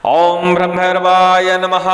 ओम ब्रह्मैर्वाय नमः।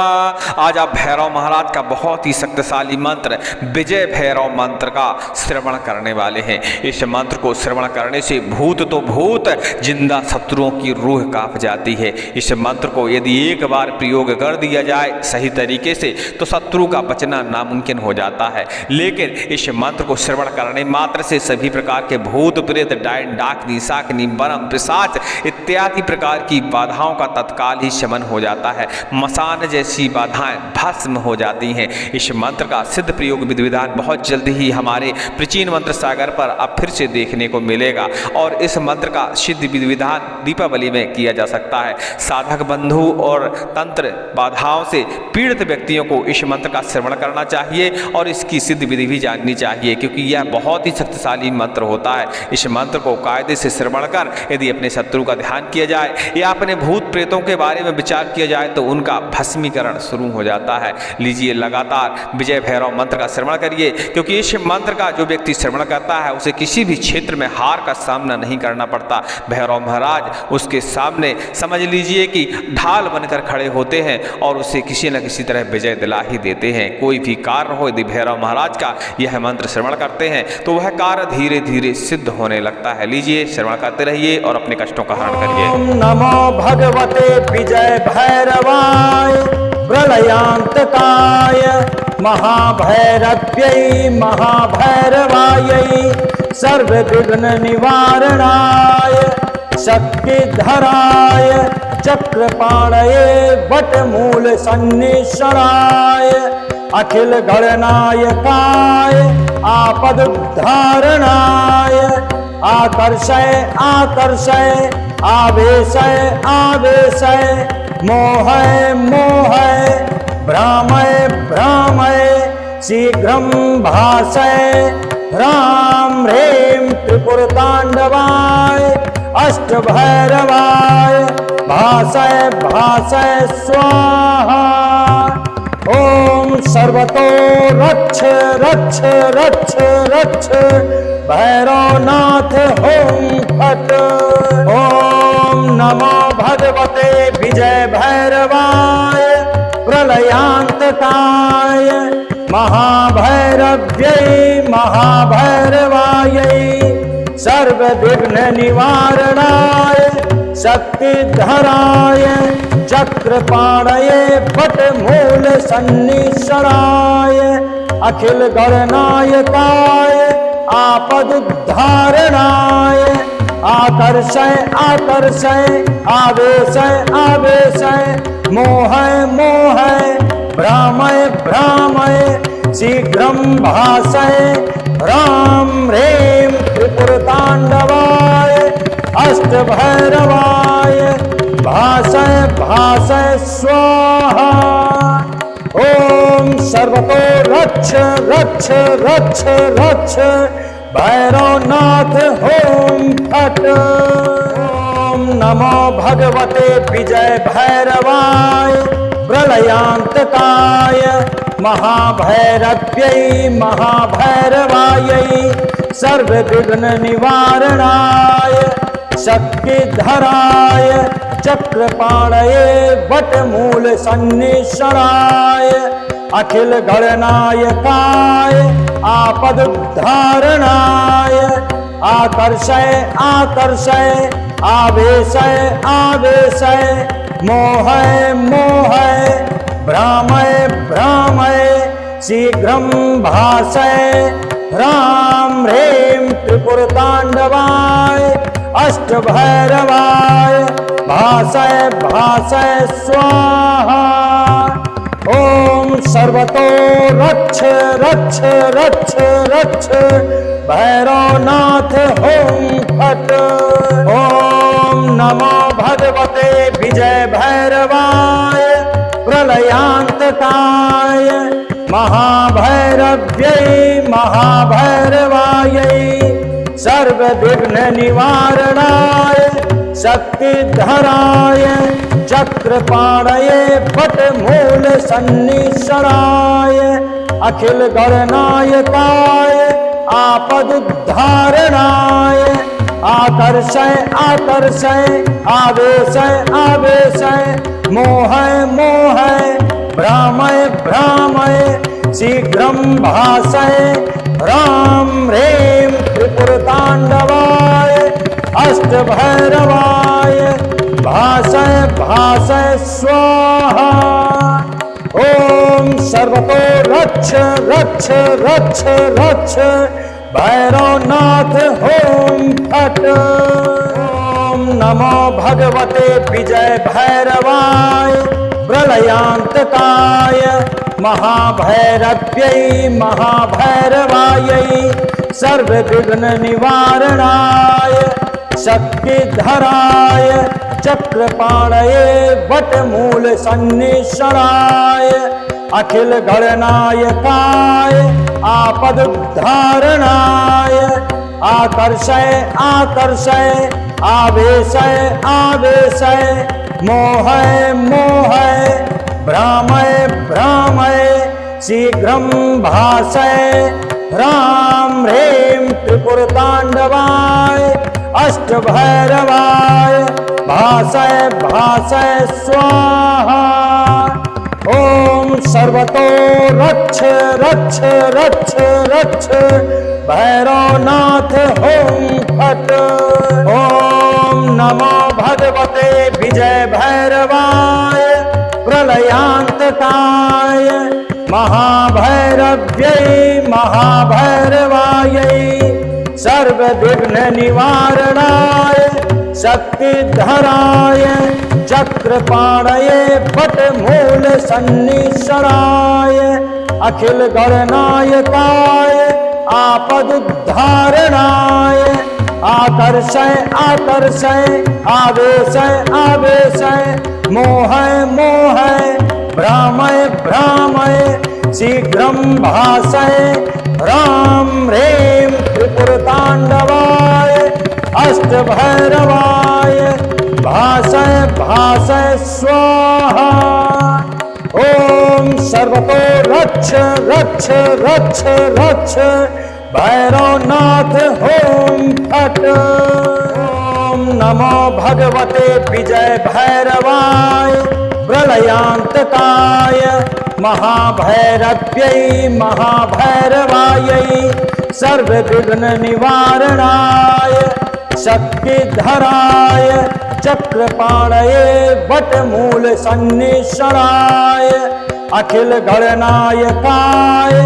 आज आप भैरव महाराज का बहुत ही शक्तिशाली मंत्र विजय भैरव मंत्र का श्रवण करने वाले हैं। इस मंत्र को श्रवण करने से भूत तो भूत, जिंदा शत्रुओं की रूह कांप जाती है। इस मंत्र को यदि एक बार प्रयोग कर दिया जाए सही तरीके से तो शत्रु का बचना नामुमकिन हो जाता है। लेकिन इस मंत्र को श्रवण करने मात्र से सभी प्रकार के भूत प्रेत, डायन, डाकनी, शाकनी, बरम, पिशाच इत्यादि प्रकार की बाधाओं का तत्काल ही शमन हो जाता है। मसान जैसी बाधाएं भस्म हो जाती हैं। इस मंत्र का सिद्ध प्रयोग विधि विधान बहुत जल्दी ही हमारे प्राचीन मंत्र सागर पर अब फिर से देखने को मिलेगा और इस मंत्र का सिद्ध विधि विधान दीपावली में किया जा सकता है। साधक बंधु और तंत्र बाधाओं से पीड़ित व्यक्तियों को इस मंत्र का श्रवण करना चाहिए और इसकी सिद्ध विधि भी जाननी चाहिए, क्योंकि यह बहुत ही शक्तिशाली मंत्र होता है। इस मंत्र को कायदे से श्रवण कर यदि अपने शत्रु का ध्यान किया जाए या अपने भूत प्रेतों के बारे में विचार किया जाए तो उनका भस्मीकरण शुरू हो जाता है। लीजिए, लगातार विजय भैरव मंत्र का श्रवण करिए, क्योंकि इस मंत्र का जो व्यक्ति श्रवण करता है उसे किसी भी क्षेत्र में हार का सामना नहीं करना पड़ता। भैरव महाराज उसके सामने समझ लीजिए कि ढाल बनकर खड़े होते हैं और उसे किसी न किसी तरह विजय दिला ही देते हैं। कोई भी कार्य हो, यदि भैरव महाराज का यह मंत्र श्रवण करते हैं तो वह कार्य धीरे धीरे सिद्ध होने लगता है। लीजिए, श्रवण करते रहिए और अपने कष्टों का हरण करिए। नमो भगवते विजय भैरवाय प्रलयांतकाय महाभैरव्यै महाभैरवायै सर्वविघ्न निवारणाय शक्तिधराय चक्रपाणये वटमूल सन्निश्चराय अखिल गणनायकाय आपदुद्धारणाय आकर्षय आकर्षय आवेशय आवेशय मोहय मोहय भ्रामय भ्रामय शीघ्रं भासय ह्रां ह्रीं त्रिपुरताण्डवाय अष्टभैरवाय भासय भासय स्वाहा। ओम सर्वतो रक्ष रक्ष रक्ष रक्ष भैरवनाथ हों फट। ओम नमो भगवते विजय भैरवाय प्रलयांतकाय महाभैरव्यै महाभैरवायै सर्वविघ्न निवारणाय शक्तिधराय चक्रपाणये वटमूल सन्निश्चराय अखिल गणनायकाय आपदुद्धारणाय आकर्षय आकर्षय आवेशय आवेशय मोहय मोहय भ्रामय भ्रामय शीघ्रं भासय ह्रां ह्रीं त्रिपुरताण्डवाय अष्टभैरवाय भासय भासय स्वाहा। ओम सर्वतो रक्ष रक्ष रक्ष रक्ष भैरवनाथ हों फट। ओम नमो भगवते विजय भैरवाय प्रलयांतकाय महाभैरव्यै महाभैरवायै सर्वविघ्न निवारणाय शक्तिधराय चक्रपाणये वटमूल सन्निश्चराय अखिल गणनायकाय आपदुद्धारणाय आकर्षय आकर्षय आवेशय आवेशय मोहय मोहय भ्रामय भ्रामय शीघ्रं भासय ह्रां ह्रीं त्रिपुरताण्डवाय अष्टभैरवाय भासय भासय स्वाहा। ओम सर्वतो रक्ष रक्ष रक्ष रक्ष भैरवनाथ हों फट। ओम नमो भगवते विजय भैरवाय प्रलयांतकाय महाभैरव्यै महाभैरवायै सर्वविघ्न निवारणाय शक्तिधराय चक्रपाणये वटमूल सन्निश्चराय अखिल गणनायकाय आपदुद्धारणाय आकर्षय आकर्षय आवेशय आवेशय मोहय मोहय भ्रामय भ्रामय शीघ्रं भासय ह्रां ह्रीं त्रिपुरताण्डवाय अष्टभैरवाय भासय भासय स्वाहा। ओम सर्वतो रक्ष रक्ष रक्ष रक्ष भैरवनाथ होम फट। ओम नमो भगवते विजय भैरवाय प्रलयांतकाय महाभैरव्यै महाभैरवायै सर्वविघ्न निवारणाय शक्तिधराय चक्रपाणये वटमूल सन्निषणाय अखिल गणनायकाय आपदुद्धारणाय आकर्षय आकर्षय आवेशय आवेशय मोहय मोहय भ्रामय भ्रामय शीघ्रं भासय ह्रां ह्रीं त्रिपुरताण्डवाय अष्टभैरवाय भासय भासय स्वाहा। ओम सर्वतो रक्ष रक्ष रक्ष रक्ष भैरवनाथ होम फट। ओम नमो भगवते विजय भैरवाय प्रलयांतकाय महाभैरव्यै महाभैरवायै सर्वविघ्न निवारणाय शक्तिधराय चक्रपाणये वटमूल सन्निषणाय अखिल गणनायकाय आपदुद्धारणाय आकर्षय आकर्षय आवेशय आवेशय मोहय मोहय भ्रामय भ्रामय शीघ्रं भासय ह्रां ह्रीं त्रिपुरताण्डवाय अष्टभैरवाय भासय भासय स्वाहा। ओम सर्वतो रक्ष रक्ष रक्ष रक्ष भैरवनाथ होम फट। ओम नमो भगवते विजय भैरवाय प्रलयांतकाय महाभैरव्यै महाभैरवायै सर्वविघ्न निवारणाय शक्तिधराय चक्रपाणये वटमूल सन्निषणाय अखिल गणनायकाय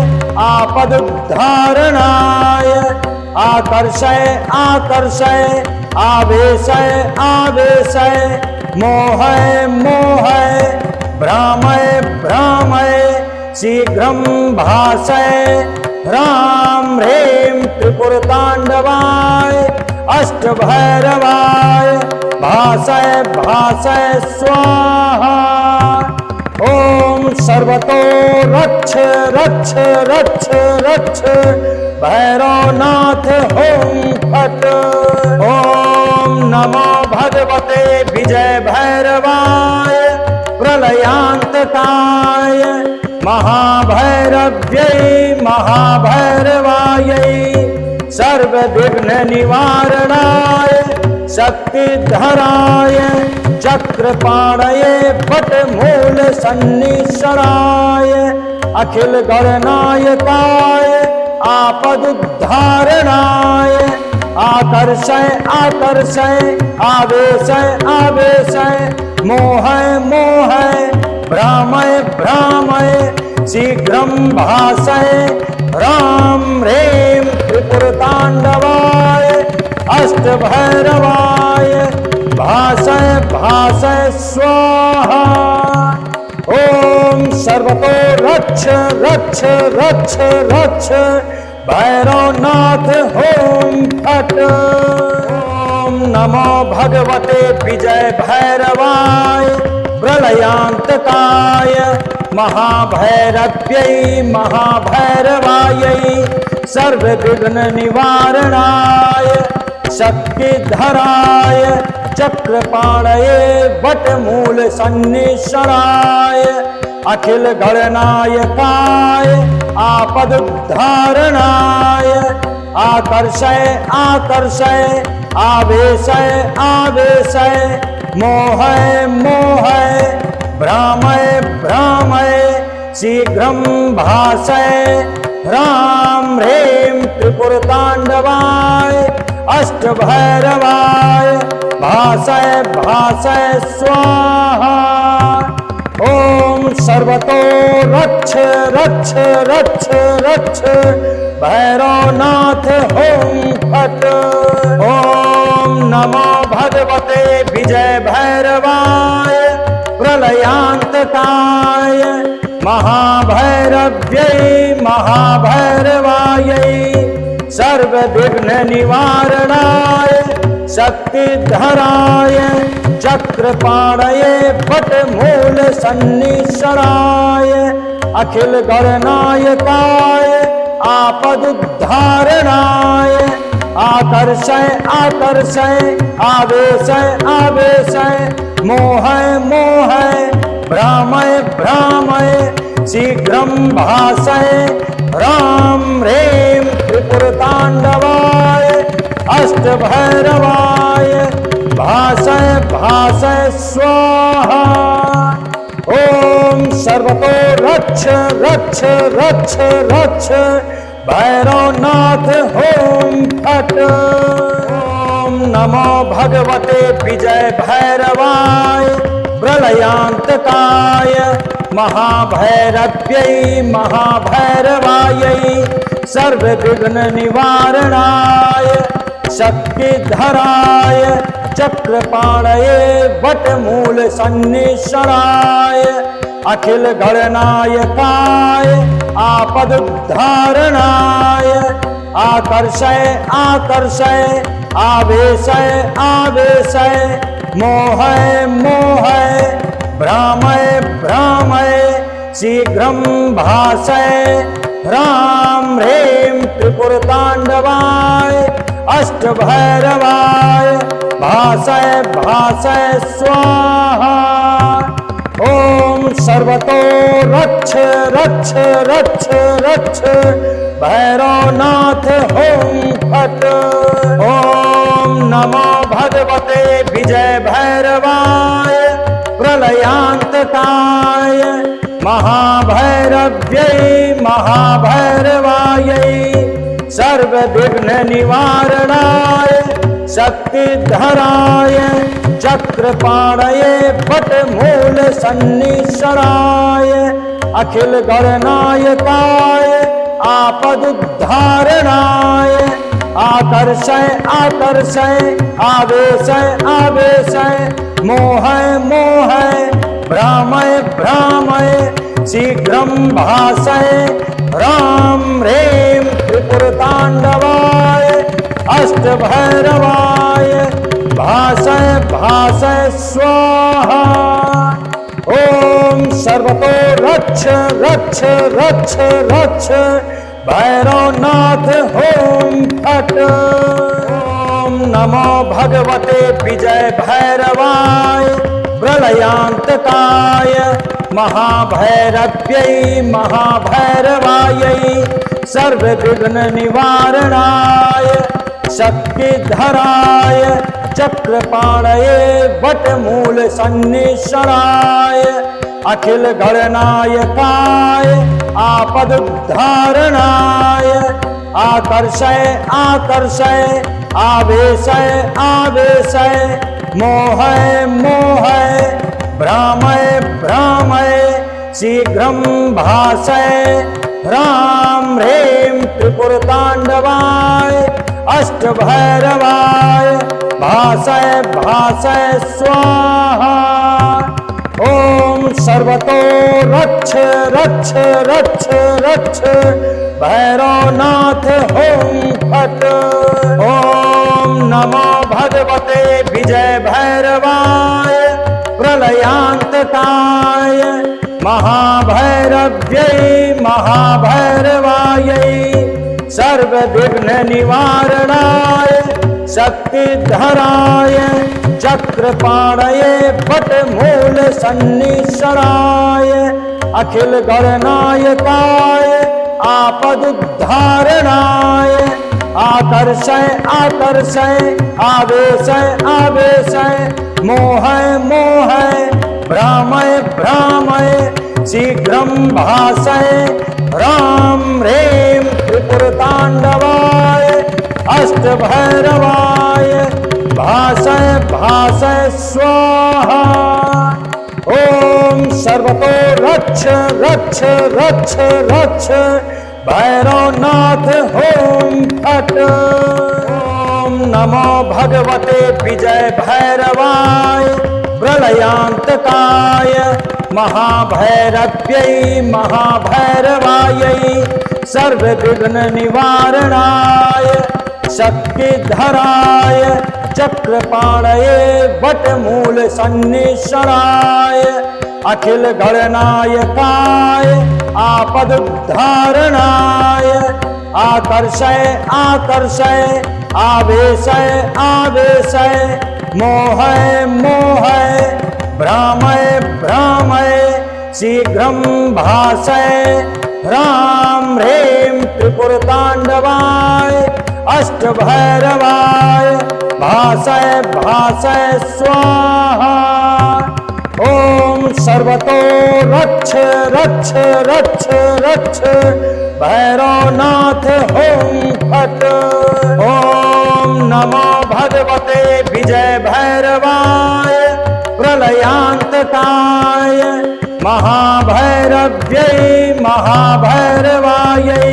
आपदुद्धारणाय आकर्षय आकर्षय आवेशय आवेशय मोहय मोहय भ्रामय भ्रामय शीघ्रं भासय ह्रां ह्रीं त्रिपुरताण्डवाय अष्टभैरवाय भासय भासय स्वाहा। ओम सर्वतो रक्ष रक्ष रक्ष रक्ष भैरवनाथ होम फट। ओम नमो भगवते विजय भैरवाय प्रलयांतकाय महाभैरव्यै महाभैरवायै सर्वविघ्न निवारणाय शक्तिधराय चक्रपाणये वटमूल सन्निषणाय अखिल गणनायकाय आपदुद्धारणाय आकर्षय आकर्षय आवेशय आवेशय मोहय मोहय भ्रामय भ्रामय शीघ्रं भासय ह्रां ह्रीं त्रिपुरताण्डवाय अष्टभैरवाय भासय भासय स्वाहा। ओम सर्वतो रक्ष रक्ष रक्ष रक्ष भैरवनाथ होम फट। ओम नमो भगवते विजय भैरवाय प्रलयांतकाय महाभैरव्यै महाभैरवायै सर्वविघ्न निवारणाय शक्तिधराय चक्रपाणये वटमूल सन्निषणाय अखिल गणनायकाय आपदुद्धारणाय आकर्षय आकर्षय आवेशय आवेशय मोहय मोहय भ्रामय भ्रामय शीघ्रं भासय ह्रां ह्रीं त्रिपुरताण्डवाय अष्टभैरवाय भासय भासय स्वाहा। ओम सर्वतो रक्ष रक्ष रक्ष रक्ष भैरवनाथ होम फट। ओम नमो भगवते विजय भैरवाय प्रलयांतकाय महाभैरव्यै महाभैरवायै सर्वविघ्न निवारणाय शक्तिधराय चक्रपाणये वटमूल सन्निश्चराय अखिल गणनायकाय आपदुद्धारणाय आकर्षय आकर्षय आवेशय आवेशय मोहय मोहय भ्रामय भ्रामय शीघ्रं भासय ह्रां ह्रीं त्रिपुरताण्डवाय अष्टभैरवाय भासय भासय स्वाहा। ओम सर्वतो रक्ष रक्ष रक्ष रक्ष भैरवनाथ होम फट। ओम नमो भगवते विजय भैरवाय प्रलयांतकाय महाभैरव्यै महाभैरवायै सर्वविघ्न निवारणाय शक्तिधराय चक्रपाणये वटमूल सन्निश्चराय अखिल गणनायकाय आपदुद्धारणाय आकर्षय आकर्षय आवेशय आवेशय मोहय मोहय भ्रामय भ्रामय शीघ्रं भासय ह्रां ह्रीं त्रिपुरताण्डवाय अष्टभैरवाय भासय भासय स्वाहा। ओम सर्वतो रक्ष रक्ष रक्ष रक्ष भैरवनाथ होम फट। ओम नमो भगवते विजय भैरवाय प्रलयांतकाय महाभैरव्यै महाभैरवायै सर्वविघ्न निवारणाय शक्तिधराय चक्रपाणये वटमूल सन्निश्चराय अखिल गणनायकाय आपदुद्धारणाय आकर्षय आकर्षय आवेशय आवेशय मोहय मोहय भ्रामय भ्रामय शीघ्रं भासय ह्रां ह्रीं त्रिपुरताण्डवाय अष्टभैरवाय भासय भासय स्वाहा। ओम सर्वतो रक्ष रक्ष रक्ष रक्ष भैरवनाथ होम फट। ओम नमो भगवते विजय भैरवाय प्रलयांतकाय महाभैरव्यै महाभैरवायै सर्वविघ्न निवारणाय शक्तिधराय चक्रपाणये वटमूल सन्निश्चराय अखिल गणनायकाय आपदुद्धारणाय आकर्षय आकर्षय आवेशय आवेशय मोहय मोहय भ्रामय भ्रामय शीघ्रं भासय ह्रां ह्रीं त्रिपुरताण्डवाय अष्टभैरवाय भासय भासय स्वाहा। ओम सर्वतो रक्ष रक्ष रक्ष रक्ष भैरवनाथ होम फट। ओम नमो भगवते विजय भैरवाय प्रलयांतकाय महाभैरव्यै महाभैरवायै सर्वविघ्न निवारणाय शक्तिधराय चक्रपाणये वटमूल सन्निश्चराय अखिल गणनायकाय आपदुद्धारणाय आकर्षय आकर्षय आवेशय आवेशय मोहय मोहय भ्रामय भ्रामय शीघ्रं भासय ह्रां ह्रीं त्रिपुरताण्डवाय अष्टभैरवाय भासय भासय स्वाहा। ओम सर्वतो रक्ष रक्ष रक्ष रक्ष भैरवनाथ ओम फट। ओम नमो भगवते विजय भैरवाय प्रलयांतकाय महाभैरव्यै महाभैरवायै सर्वविघ्न निवारणाय शक्तिधराय चक्रपाणये वटमूल सन्निश्चराय अखिल गणनायकाय आपदुद्धारणाय आकर्षय आकर्षय आवेशय आवेशय मोहय मोहय भ्रामय भ्रामय शीघ्रं भासय ह्रां ह्रीं त्रिपुरताण्डवाय अष्टभैरवाय भासय भासय स्वाहा। ओम सर्वतो रक्ष रक्ष रक्ष रक्ष भैरवनाथ ओम फट। ओम नमो भगवते विजय भैरवाय प्रलयांतकाय महाभैरव्यै महाभैरवायै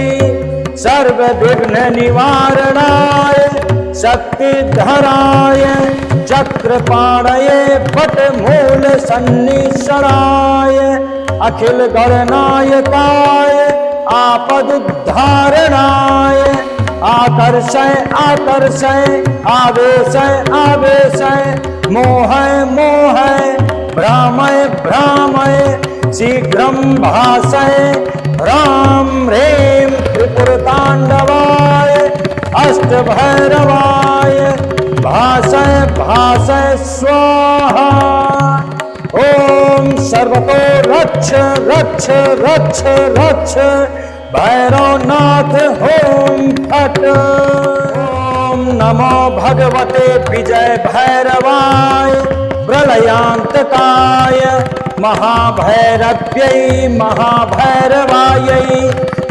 सर्वविघ्न निवारणाय शक्तिधराय चक्रपाणये वटमूल सन्निश्चराय अखिल गणनायकाय आपदुद्धारणाय आकर्षय आकर्षय आवेशय आवेशय मोहय मोहय भ्रामय भ्रामय शीघ्रं भासय ह्रां ह्रीं त्रिपुरताण्डवाय अष्टभैरवाय भासय भासय स्वाहा। ओम सर्वतो रक्ष रक्ष रक्ष रक्ष भैरवनाथ ओम फट। ओम नमो भगवते विजय भैरवाय प्रलयांतकाय महाभैरव्यै महाभैरवायै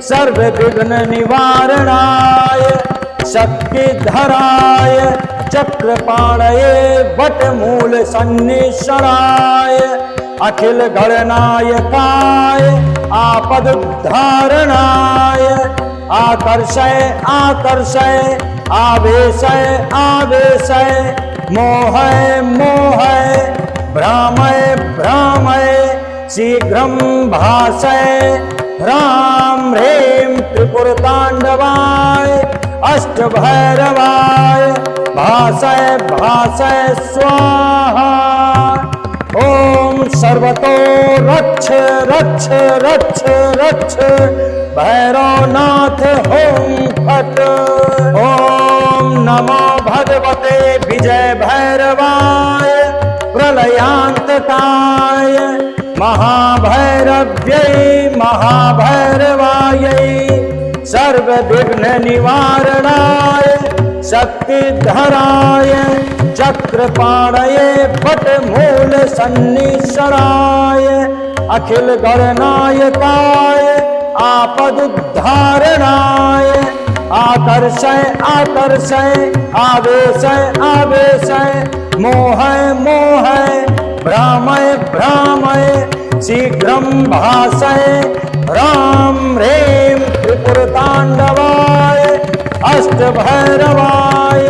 सर्वविघ्न निवारणाय शक्तिधराय चक्रपाणये वटमूल सन्निश्चराय अखिल गणनायकाय आपदुद्धारणाय आकर्षय आकर्षय आवेशय आवेशय मोहय मोहय भ्रामय भ्रामय शीघ्रं भासय ह्रां ह्रीं त्रिपुरताण्डवाय अष्टभैरवाय भासय भासय स्वाहा। ओम सर्वतो रक्ष रक्ष रक्ष रक्ष भैरवनाथ ओम फट। ओम नमो भगवते विजय भैरवाय प्रलयांतकाय महाभैरव्यै महाभैरवायै सर्वविघ्न निवारणाय शक्तिधराय चक्रपाणये वटमूल सन्निश्चराय अखिल गणनायकाय आपदुद्धारणाय आकर्षय आकर्षय आवेशय आवेशय मोहय मोहय भ्रामय भ्रामय शीघ्रं भासय ह्रां ह्रीं त्रिपुरताण्डवाय अष्टभैरवाय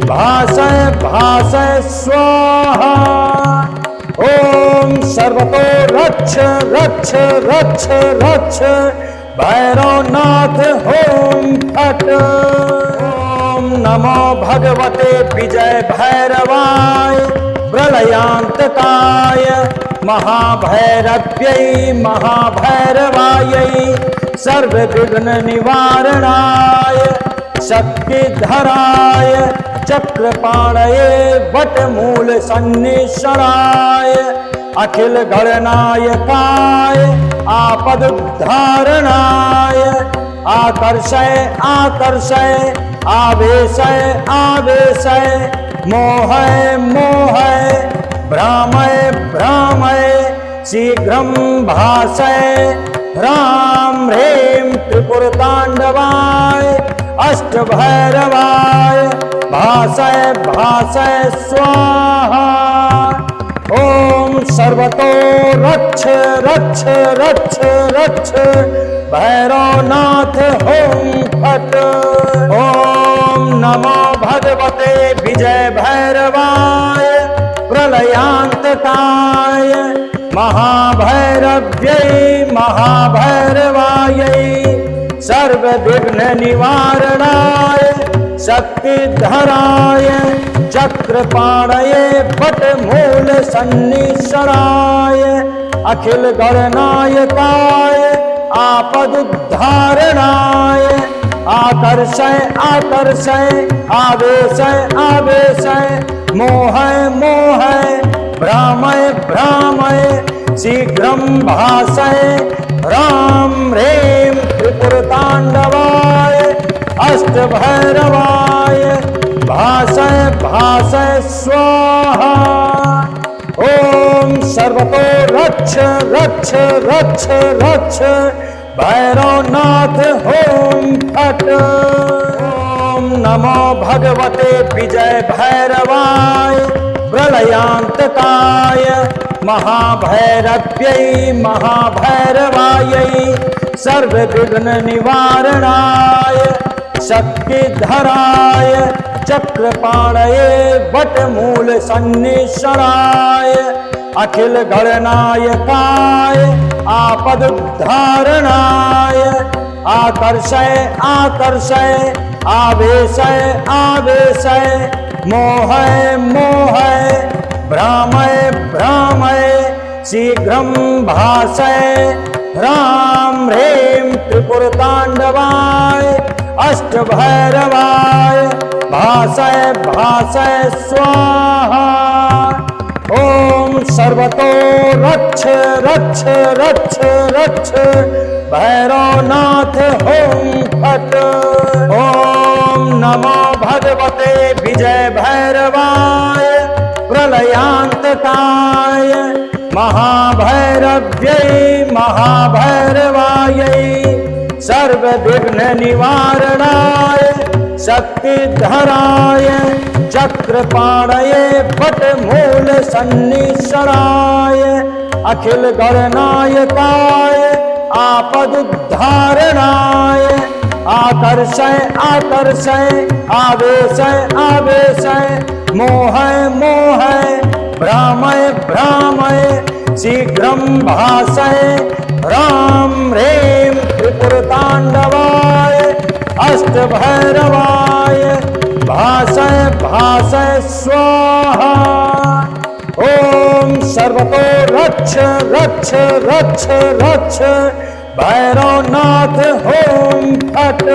भासय भासय स्वाहा। ओम सर्वतो रक्ष रक्ष रक्ष रक्ष भैरवनाथ ओम फट। ओम नमो भगवते विजय भैरवाय प्रलयांतकाय महाभैरव्यै महाभैरवायै सर्वविघ्न निवारणाय शक्तिधराय चक्रपाणये वटमूल सन्निश्चराय अखिल गणनायकाय आपदुद्धारणाय आकर्षय आकर्षय आवेशय आवेशय मोहय मोहय भ्रामय भ्रामय शीघ्रं भासय ह्रां ह्रीं त्रिपुरताण्डवाय अष्टभैरवाय भासय भासय स्वाहा। ॐ सर्वतो रक्ष रक्ष रक्ष रक्ष भैरवनाथ हुं फट्। ॐ नमो भगवते विजय भैरवाय प्रलयान्तकाय महाभैरव्यै महाभैरवायै सर्वविघ्न निवारणाय शक्तिधराय चक्रपाणये वटमूल सन्निश्चराय अखिल गणनायकाय आपदुद्धारणाय आकर्षय आकर्षय आवेशय आवेशय मोहय मोहय भ्रामय भ्रामय शीघ्रं भासय ह्रां ह्रीं त्रिपुरताण्डवाय अष्टभैरवाय भासय भासय स्वाहा। ॐ सर्वतो रक्ष रक्ष रक्ष रक्ष भैरवनाथ हुं फट्। ॐ नमो भगवते विजय भैरवाय प्रलयान्तकाय महाभैरव्यै महाभैरवायै सर्वविघ्न निवारणाय शक्तिधराय चक्रपाणये वटमूल सन्निश्चराय अखिल गणनायकाय आपदुद्धारणाय आकर्षय आकर्षय आवेशय आवेशय मोहय मोहय भ्रामय भ्रामय शीघ्रं भासय ह्रां ह्रीं त्रिपुरताण्डवाय अष्टभैरवाय भासय भासय स्वाहा। ॐ सर्वतो रक्ष रक्ष रक्ष रक्ष भैरवनाथ हुं फट्। ॐ नमो भगवते विजय भैरवाय प्रलयान्तकाय महाभैरव्यै महाभैरवायै सर्वविघ्न निवारणाय शक्तिधराय चक्रपाणये वटमूल सन्निश्चराय अखिल गणनायकाय आपदुद्धारणाय आकर्षय आकर्षय आवेशय आवेशय मोहय मोहय भ्रामय भ्रामय शीघ्रं भासय ह्रां ह्रीं त्रिपुरताण्डवाय अष्टभैरवाय भासय भासय स्वाहा। ॐ सर्वतो रक्ष रक्ष रक्ष रक्ष भैरवनाथ हुं फट्।